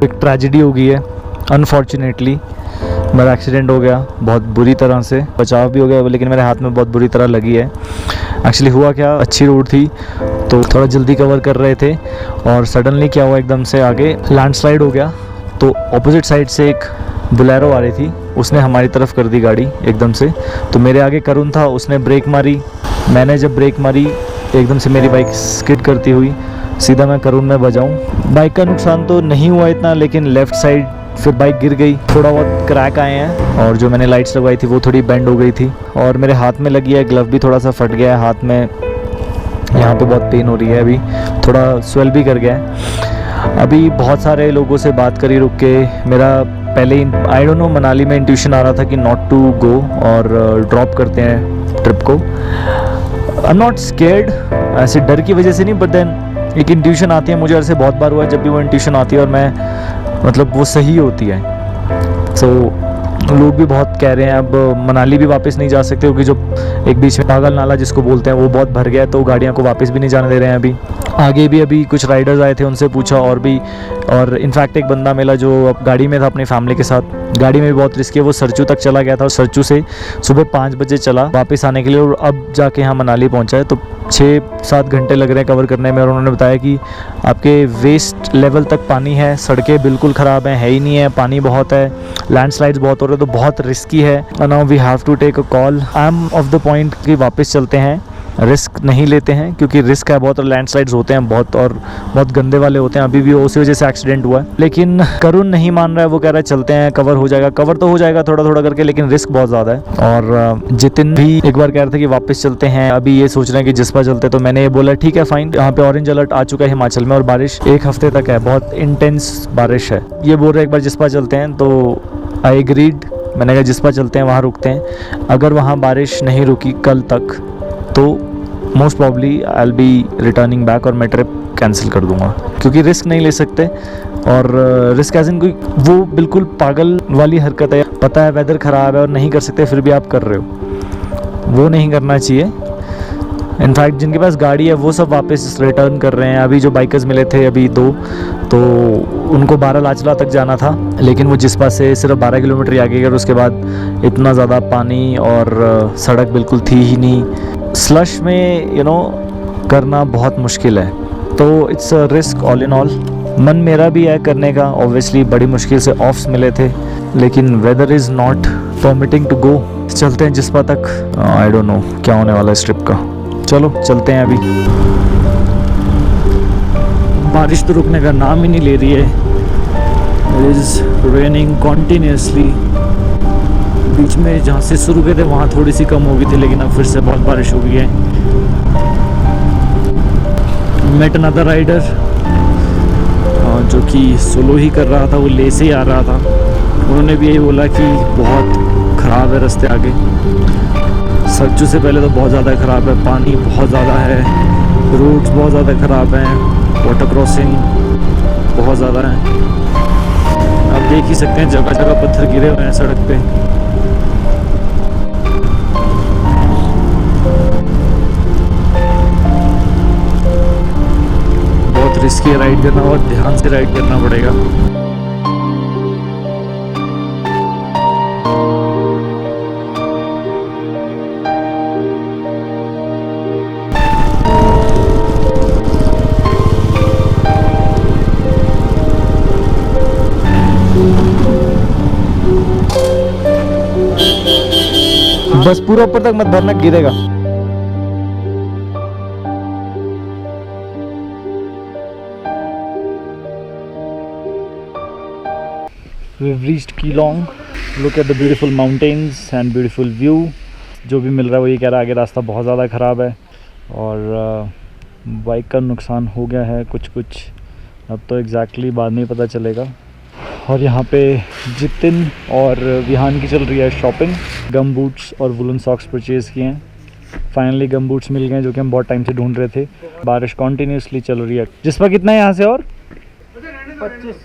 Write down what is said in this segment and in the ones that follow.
एक ट्रेजेडी हो गई है अनफॉर्चुनेटली। मेरा एक्सीडेंट हो गया बहुत बुरी तरह से, बचाव भी हो गया लेकिन मेरे हाथ में बहुत बुरी तरह लगी है। एक्चुअली हुआ क्या, अच्छी रोड थी तो थोड़ा जल्दी कवर कर रहे थे और सडनली क्या हुआ, एकदम से आगे लैंडस्लाइड हो गया। तो ऑपोजिट साइड से एक बोलेरो आ रही थी, उसने हमारी तरफ कर दी गाड़ी एकदम से। तो मेरे आगे करुण था, उसने ब्रेक मारी। मैंने जब ब्रेक मारी एकदम से मेरी बाइक स्किड करती हुई सीधा मैं करुण में बजाऊँ। बाइक का नुकसान तो नहीं हुआ इतना, लेकिन लेफ़्ट साइड फिर बाइक गिर गई, थोड़ा बहुत क्रैक आए हैं और जो मैंने लाइट्स लगवाई थी वो थोड़ी बेंड हो गई थी और मेरे हाथ में लगी है, ग्लव भी थोड़ा सा फट गया है हाथ में, यहाँ पे बहुत पेन हो रही है, अभी थोड़ा स्वेल भी कर गया है। अभी बहुत सारे लोगों से बात करी रुक के, मेरा पहले ही आई डोंट नो मनाली में इंट्यूशन आ रहा था कि नॉट टू गो और ड्रॉप करते हैं ट्रिप को। आई एम नॉट स्केर्ड, ऐसे डर की वजह से नहीं, बट देन एक इंट्यूशन आती है मुझे, ऐसे बहुत बार हुआ जब भी वो इंट्यूशन आती है और मैं मतलब वो सही होती है। सो लोग भी बहुत कह रहे हैं अब मनाली भी वापस नहीं जा सकते क्योंकि जो एक बीच में पागल नाला जिसको बोलते हैं वो बहुत भर गया है, तो गाड़ियां को वापस भी नहीं जाने दे रहे हैं। अभी आगे भी अभी कुछ राइडर्स आए थे, उनसे पूछा और इनफैक्ट एक बंदा मिला जो अब गाड़ी में था अपनी फैमिली के साथ। गाड़ी में भी बहुत रिस्की है, वो सरचू तक चला गया था और सरचू से सुबह 5 बजे चला वापस आने के लिए और अब जाके यहाँ मनाली पहुँचा है। तो 6-7 घंटे लग रहे हैं कवर करने में और उन्होंने बताया कि आपके वेस्ट लेवल तक पानी है, सड़कें बिल्कुल ख़राब हैं, है ही नहीं है, पानी बहुत है, लैंडस्लाइड्स बहुत हो रहे हैं, तो बहुत रिस्की है। Now we have to take a call. I am off the point कि वापस चलते हैं, रिस्क नहीं लेते हैं क्योंकि रिस्क है बहुत और लैंडस्लाइड्स होते हैं बहुत और बहुत गंदे वाले होते हैं। अभी भी उसी वजह से एक्सीडेंट हुआ है, लेकिन करुण नहीं मान रहा है, वो कह रहा है चलते हैं, कवर हो जाएगा। कवर तो हो जाएगा थोड़ा थोड़ा करके, लेकिन रिस्क बहुत ज़्यादा है। और जितिन भी एक बार कह रहे थे कि वापस चलते हैं, अभी ये सोच रहे हैं कि जिस्पा चलते, तो मैंने ये बोला ठीक है फाइन। यहाँ पे ऑरेंज अलर्ट आ चुका है हिमाचल में और बारिश 1 हफ्ते तक है, बहुत इंटेंस बारिश है। ये बोल रहे एक बार जिस्पा चलते हैं, तो आई एग्रीड। मैंने कहा जिस्पा चलते हैं, वहाँ रुकते हैं। अगर वहाँ बारिश नहीं रुकी कल तक तो most probably I will be returning back और मैं ट्रिप कैंसिल कर दूंगा क्योंकि रिस्क नहीं ले सकते। और रिस्क एज इन कोई वो बिल्कुल पागल वाली हरकत है, पता है वेदर ख़राब है और नहीं कर सकते फिर भी आप कर रहे हो, वो नहीं करना चाहिए। इनफैक्ट जिनके पास गाड़ी है वो सब वापस रिटर्न कर रहे हैं। अभी जो बाइकर्स मिले थे अभी 2, तो उनको 12 लाचला तक जाना था, लेकिन वो जिस्पा से सिर्फ 12 किलोमीटर ही आगे गए और उसके बाद इतना ज़्यादा पानी और सड़क बिल्कुल थी ही नहीं। स्लश में करना बहुत मुश्किल है, तो it's a risk all in all. मन मेरा भी है करने का, ऑब्वियसली बड़ी मुश्किल से ऑफ्स मिले थे, लेकिन weather is not permitting to go. चलते हैं जिस्पा तक। आई डोंट नो क्या होने वाला है इस ट्रिप का, चलो चलते हैं। अभी बारिश तो रुकने का नाम ही नहीं ले रही है, इट इज़ रेनिंग कॉन्टीन्यूसली। बीच में जहाँ से शुरू हुए थे वहाँ थोड़ी सी कम हो गई थी, लेकिन अब फिर से बहुत बारिश हो गई है। मेट अनदर राइडर जो कि सोलो ही कर रहा था, वो ले से ही आ रहा था। उन्होंने भी यही बोला कि बहुत ख़राब है रास्ते आगे, सरचू से पहले तो बहुत ज़्यादा ख़राब है, पानी बहुत ज़्यादा है, रोड्स बहुत ज़्यादा ख़राब हैं, वाटर क्रॉसिंग बहुत ज़्यादा है। आप देख ही सकते हैं जगह जगह पत्थर गिरे हुए हैं सड़क पे। बहुत रिस्की राइड करना और ध्यान से राइड करना पड़ेगा। बस पूरा ऊपर तक मत भरना, गिरेगा। We've reached Keelong. Look at the beautiful mountains and beautiful view. जो भी मिल रहा है वो ये कह रहा है आगे रास्ता बहुत ज़्यादा ख़राब है और बाइक का नुकसान हो गया है कुछ, अब तो एग्जैक्टली बाद में ही पता चलेगा। और यहाँ पे जितिन और विहान की चल रही है शॉपिंग। गम बूट्स और वुलन सॉक्स परचेज़ किए हैं। फाइनली गम बूट्स मिल गए हैं जो कि हम बहुत टाइम से ढूंढ रहे थे। बारिश कॉन्टीन्यूसली चल रही है। जिस्पा कितना है यहाँ से और 25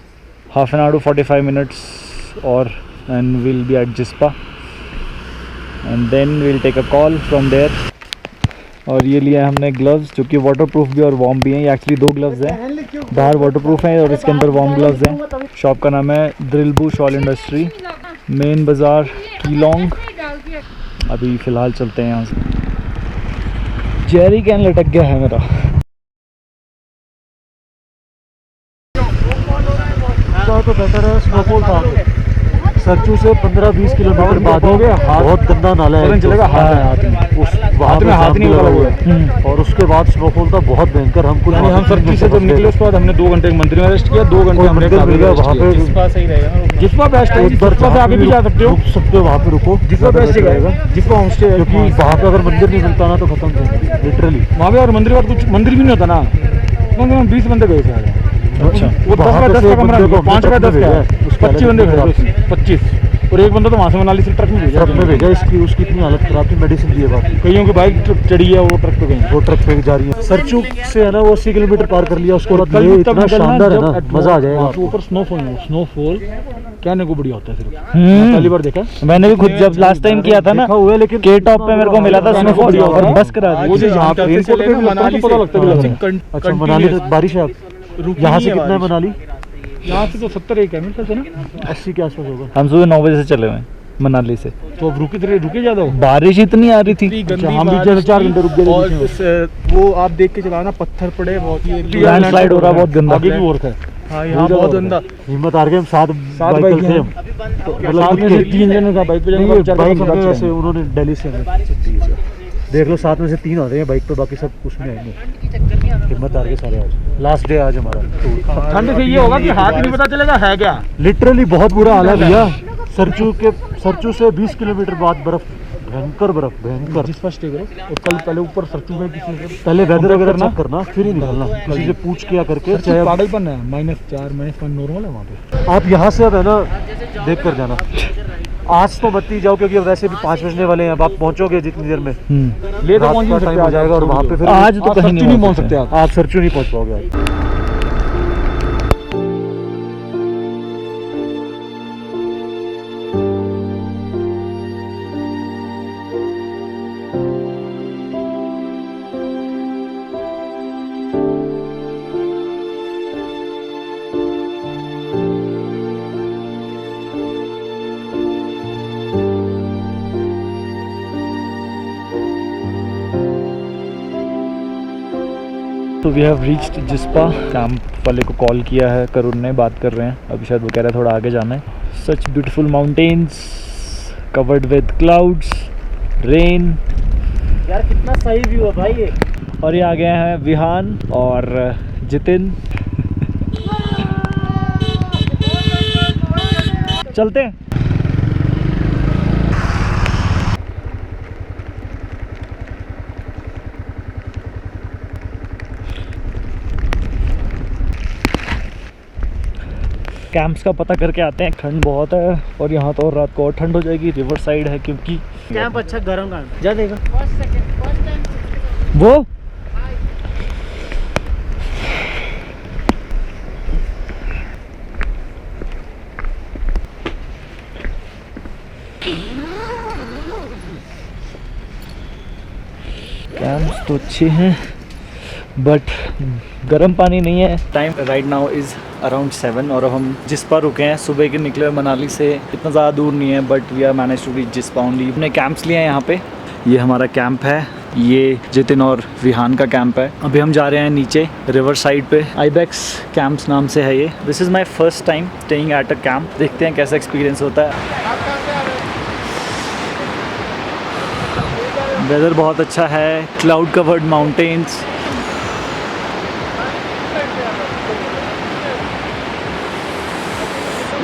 half an hour to 45 minutes और and will be at Jispa and then will take a call from there. और ये लिया है हमने ग्लव्स जो कि वाटर प्रूफ भी और वार्म भी हैं। ये एक्चुअली 2 ग्लव्स हैं, बाहर वाटर प्रूफ हैं और इसके अंदर वार्म ग्लव्स हैं। शॉप का नाम है ड्रिलबू शॉल इंडस्ट्री, मेन बाज़ार कीलोंग। अभी फ़िलहाल चलते हैं यहाँ से। जेरी कैन लटक गया है मेरा। तो बेहतर है स्नोफॉल था सरचू से 15-20 किलोमीटर बाद हो गया। बहुत गंदा नाला है, चलेगा हाथ में हाथ नहीं लगा हुआ है। और उसके बाद स्नोफॉल था बहुत भयंकर। हमको हम सरचू से जब निकले उसके बाद हमने 2 घंटे मंदिर में रेस्ट किया, 2 घंटे हमने वहाँ पे जिसपा बेस्ट है, जिसपा से आगे भी जा सकते हो, रुक सकते हो वहाँ पे, रुको जिसपा बेस्ट जगह है, जिसपा होम स्टे है। क्योंकि वहाँ पे अगर मंदिर नहीं मिलता ना तो खत्म है लिटरली। वहाँ पे और मंदिर का कुछ मंदिर भी नहीं होता ना। कम से कम 20 बंदे गए थे। अच्छा, वो 10 बाय 10 का कमरा, 5 बाय 10 का है, 25 बंदे गए थे, 25। और एक बंदा तो वहाँ से मनाली से ट्रक में भेजा। इसकी उसकी इतनी हालत खराब थी, मेडिसिन दिए बात। कईयों की बाइक चढ़ी है, वो ट्रक पे गई, वो ट्रक पे जा रही है। सरचू से है ना वो 80 किलोमीटर पार कर लिया। उसको बाद ये इतना शानदार है ना, मजा आ जाएगा। ऊपर स्नोफॉल कहने को बढ़िया होता है। सिर्फ पहली बार देखा मैंने भी खुद, जब लास्ट टाइम किया था ना हुआ, लेकिन के टॉप पे मेरे को मिला था स्नोफॉल और बस करा दी। मुझे यहाँ पे रेनकोट पे मनाली पता लगता है। अच्छा, मनाली बारिश है। यहाँ से कितना है मनाली? यहाँ से तो 70 एक है मेरे ख्याल से ना, 80 के आसपास होगा। हम सुबह 9 बजे से चले हुए मनाली से। तो अब रुके ज़्यादा, बारिश इतनी आ रही थी। हम भी 4 घंटे रुक गए। और वो आप देख के चलाना, पत्थर पड़े बहुत ही, लैंडस्लाइड हो रहा बहुत गंदा। आगे की ओर है। हाँ यहाँ बहुत गंदा। हिम्मत हार के हम 7 बाइक थे। मतलब 3 जने का बाइक पे जाने ऐसे उन्होंने दिल्ली से देख लो, 7 में से 3 आ रहे हैं बाइक पे, बाकी सब उसमें आएंगे। हिम्मत हार के सारे आज लास्ट डे आज हमारा। ठंड से ये होगा कि हाथ नहीं पता चलेगा है क्या। लिटरली बहुत बुरा हाल है भैया। सरचू से 20 किलोमीटर बाद बर्फ, भयंकर बर्फ, भयंकर। जिस फर्स्ट डे करो और कल पहले ऊपर सरचू में पहले वेदर वगैरह चेक करना, फिर ही निकलना। किसी से पूछ किया करके, चाहे पागलपन है। -4 -5 नॉर्मल है वहाँ पे। आप यहाँ से अब है ना देख कर जाना। आज तो मत ही जाओ क्योंकि वैसे भी 5 बजने वाले हैं। अब आप पहुँचोगे जितनी देर में ले तो पहुँच टाइम हो जाएगा और वहाँ पे फिर आज तो कहीं नहीं पहुँच सकते आप सरचू नहीं पहुँच पाओगे आज। तो we have reached Jispa. Camp वाले को कॉल किया है, करुण ने, बात कर रहे हैं। अभी शायद वो कह रहा है थोड़ा आगे जाना है। Such beautiful mountains covered with clouds, rain. यार कितना सही व्यू है भाई ये। और ये आ गए हैं विहान और जितिन। चलते हैं। कैंप्स का पता करके आते हैं। ठंड बहुत है और यहाँ तो और रात को और ठंड हो जाएगी। रिवर साइड है क्योंकि कैंप अच्छा गर्म का जा देगा वो कैंप्स तो अच्छे हैं बट गर्म पानी नहीं है। Time right now is around 7 और हम जिस्पा रुके हैं। सुबह के निकले हुए मनाली से, इतना ज़्यादा दूर नहीं है but we are manage to reach Jispa only. हमने कैंप्स लिए हैं यहाँ पे। ये हमारा कैंप है, ये जितिन और विहान का कैंप है। अभी हम जा रहे हैं नीचे रिवर साइड पे। आइबेक्स कैंप्स नाम से है ये। This is my first time staying at a camp. देखते हैं कैसा एक्सपीरियंस होता है। वेदर बहुत अच्छा है, cloud covered mountains.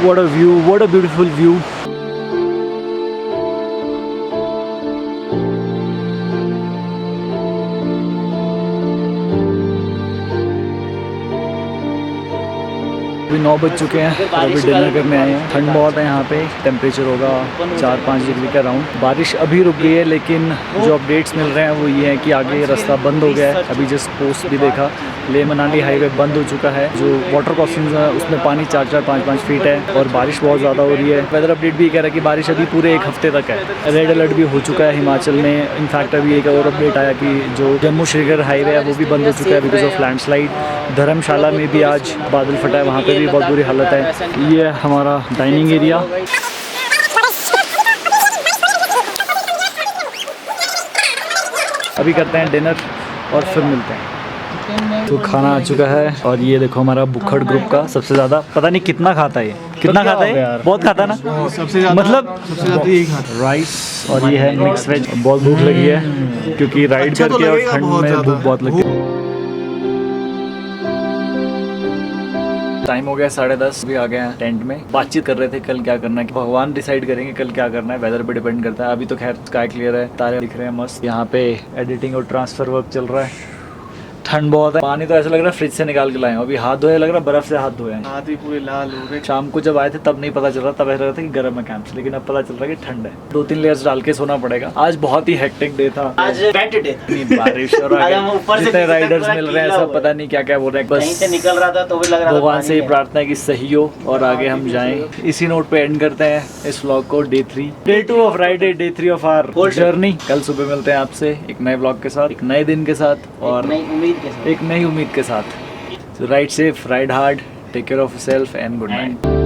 What a view, what a beautiful view. अभी 9 बज चुके हैं और अभी डिनर करने आए हैं। ठंड बहुत है यहाँ पे, टेम्परेचर होगा 4-5 डिग्री का राउंड। बारिश अभी रुक गई है, लेकिन जो अपडेट्स मिल रहे हैं वो ये है कि आगे रास्ता बंद हो गया है। अभी जस्ट पोस्ट भी देखा, लेह मनाली हाईवे बंद हो चुका है। जो वाटर क्रॉसिंग है उसमें पानी 4-4, 5-5 फीट है और बारिश बहुत ज़्यादा हो रही है। वेदर अपडेट भी कह रहा है कि बारिश अभी पूरे 1 हफ्ते तक है। रेड अलर्ट भी हो चुका है हिमाचल में। इनफैक्ट अभी एक और अपडेट आया कि जो जम्मू श्रीनगर हाईवे है वो भी बंद हो चुका है बिकॉज ऑफ लैंडस्लाइड। धर्मशाला में भी आज बादल फटा है, वहाँ पे भी बहुत बुरी हालत है। ये है हमारा डाइनिंग एरिया। अभी करते हैं डिनर और फिर मिलते हैं। तो खाना आ चुका है और ये देखो हमारा बुखड़ ग्रुप का सबसे ज़्यादा, पता नहीं कितना खाता है ये, कितना खाता है, बहुत खाता है ना, सबसे ज़्यादा मतलब सबसे ज़्यादा यही खाता है। राइस और ये है मिक्स वेज। बहुत भूख लगी है क्योंकि राइड अच्छा तो करके और लगेगा ठंड बहुत में ज़्यादा। भूख बहुत लगती है। टाइम हो गया 10:30, भी आ गए हैं टेंट में। बातचीत कर रहे थे कल क्या करना है, कि भगवान डिसाइड करेंगे कल क्या करना है, वेदर पे डिपेंड करता है। अभी तो खैर स्काई क्लियर है, तारे दिख रहे हैं मस्त। यहाँ पे एडिटिंग और ट्रांसफर वर्क चल रहा है। ठंड बहुत है, पानी तो ऐसा लग रहा है फ्रिज से निकाल के लाए हैं। अभी हाथ धोए, लग रहा है बर्फ से हाथ धोए हैं। हाथ भी पूरे लाल हो गए। शाम को जब आए थे तब नहीं पता चल रहा, तब ऐसा लग रहा था कि गर्म है कैंप, लेकिन अब पता चल रहा है कि ठंड है। 2-3 लेयर्स डाल के सोना पड़ेगा। आज बहुत ही हेक्टिक डे था, आज बेट डे था। इतनी बारिश और आज हम ऊपर से जितने नीचे तक राइडर्स पूरा मिल रहे हैं गीला सब हुआ पता नहीं क्या क्या बोल रहे हैं। कहीं से बस निकल रहा था तो भी लग रहा था भगवान पानी से है। प्रार्थना है कि सही हो और आगे हम जाएं। इसी नोट पे एंड करते हैं इस व्लॉग को। Day 2 of ride, day 3 of our journey. कल सुबह मिलते हैं आपसे एक नए व्लॉग के साथ, एक नए दिन के साथ और नई उम्मीद के साथ। एक नई उम्मीद के साथ। So ride safe, ride hard, take care of yourself and good night.